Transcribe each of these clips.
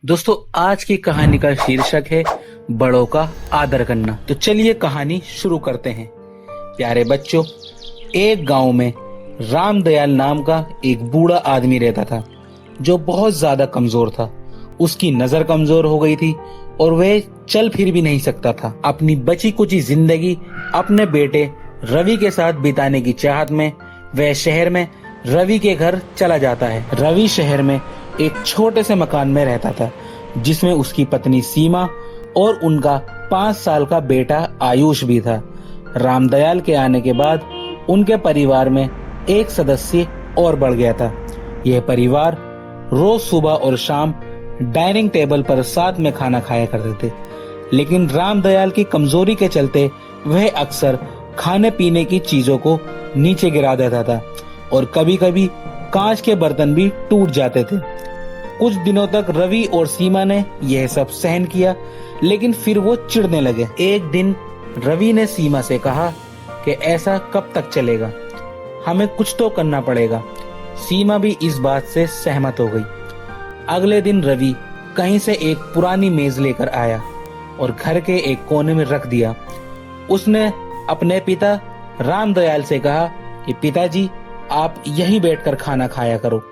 दोस्तों आज की कहानी का शीर्षक है बड़ों का आदर करना। तो चलिए कहानी शुरू करते हैं। प्यारे बच्चों, एक गांव में रामदयाल नाम का एक बूढ़ा आदमी रहता था जो बहुत ज्यादा कमजोर था। उसकी नजर कमजोर हो गई थी और वह चल फिर भी नहीं सकता था। अपनी बची कुची जिंदगी अपने बेटे रवि के साथ बिताने की चाहत में वह शहर में रवि के घर चला जाता है। रवि शहर में एक छोटे से मकान में रहता था जिसमें उसकी पत्नी सीमा और उनका 5 साल का बेटा आयुष भी था। रामदयाल के आने के बाद उनके परिवार में एक सदस्य और बढ़ गया था। यह परिवार रोज सुबह और शाम डाइनिंग टेबल पर साथ में खाना खाया करते थे, लेकिन रामदयाल की कमजोरी के चलते वह अक्सर खाने पीने की चीजों को नीचे गिरा देता था और कभी कभी कांच के बर्तन भी टूट जाते थे। कुछ दिनों तक रवि और सीमा ने यह सब सहन किया, लेकिन फिर वो चिढ़ने लगे। एक दिन रवि ने सीमा से कहा कि ऐसा कब तक चलेगा, हमें कुछ तो करना पड़ेगा। सीमा भी इस बात से सहमत हो गई। अगले दिन रवि कहीं से एक पुरानी मेज लेकर आया और घर के एक कोने में रख दिया। उसने अपने पिता रामदयाल से कहा कि पिताजी, आप यहीं बैठकर खाना खाया करो।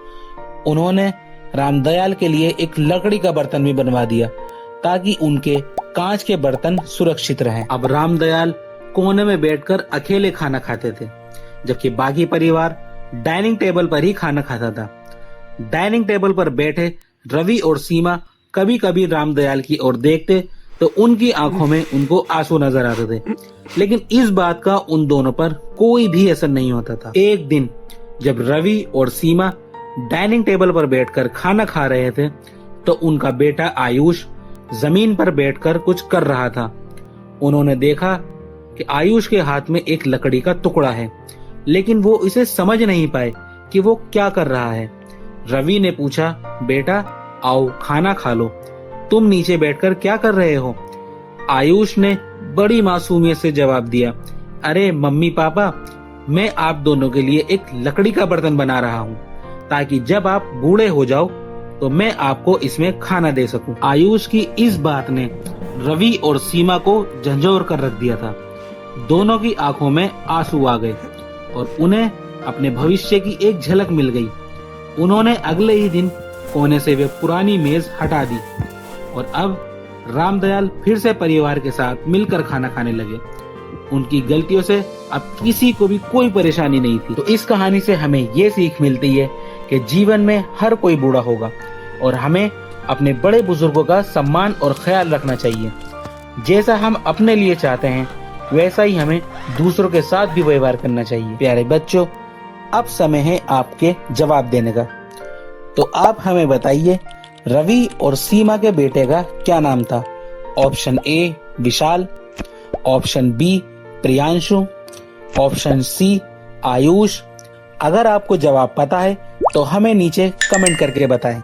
उन्होंने रामदयाल के लिए एक लकड़ी का बर्तन भी बनवा दिया ताकि उनके कांच के बर्तन सुरक्षित रहें। अब रामदयाल कोने में बैठकर अकेले खाना खाते थे, जबकि बाकी परिवार डाइनिंग टेबल पर ही खाना खाता था। डाइनिंग टेबल पर बैठे रवि और सीमा कभी कभी रामदयाल की ओर देखते तो उनकी आंखों में उनको आंसू नजर आते थे, लेकिन इस बात का उन दोनों पर कोई भी असर नहीं होता था। एक दिन जब रवि और सीमा डाइनिंग टेबल पर बैठकर खाना खा रहे थे तो उनका बेटा आयुष जमीन पर बैठकर कुछ कर रहा था। उन्होंने देखा कि आयुष के हाथ में एक लकड़ी का टुकड़ा है, लेकिन वो इसे समझ नहीं पाए कि वो क्या कर रहा है। रवि ने पूछा, बेटा आओ खाना खा लो, तुम नीचे बैठकर क्या कर रहे हो? आयुष ने बड़ी मासूमियत से जवाब दिया, अरे मम्मी पापा, मैं आप दोनों के लिए एक लकड़ी का बर्तन बना रहा हूँ ताकि जब आप बूढ़े हो जाओ तो मैं आपको इसमें खाना दे सकूं। आयुष की इस बात ने रवि और सीमा को झंझोर कर रख दिया था। दोनों की आंखों में आंसू आ गए और उन्हें अपने भविष्य की एक झलक मिल गई। उन्होंने अगले ही दिन कोने से वे पुरानी मेज हटा दी और अब रामदयाल फिर से परिवार के साथ मिलकर खाना खाने लगे। उनकी गलतियों से अब किसी को भी कोई परेशानी नहीं थी। तो इस कहानी से हमें ये सीख मिलती है कि जीवन में हर कोई बूढ़ा होगा और हमें अपने बड़े बुजुर्गों का सम्मान और ख्याल रखना चाहिए। जैसा हम अपने लिए चाहते हैं वैसा ही हमें दूसरों के साथ भी व्यवहार करना चाहिए। प्यारे बच्चों, अब समय है आपके जवाब देने का। तो आप हमें बताइए, रवि और सीमा के बेटे का क्या नाम था? Option A Vishal, option B Priyanshu, option C Ayush. अगर आपको जवाब पता है तो हमें नीचे कमेंट करके बताएं।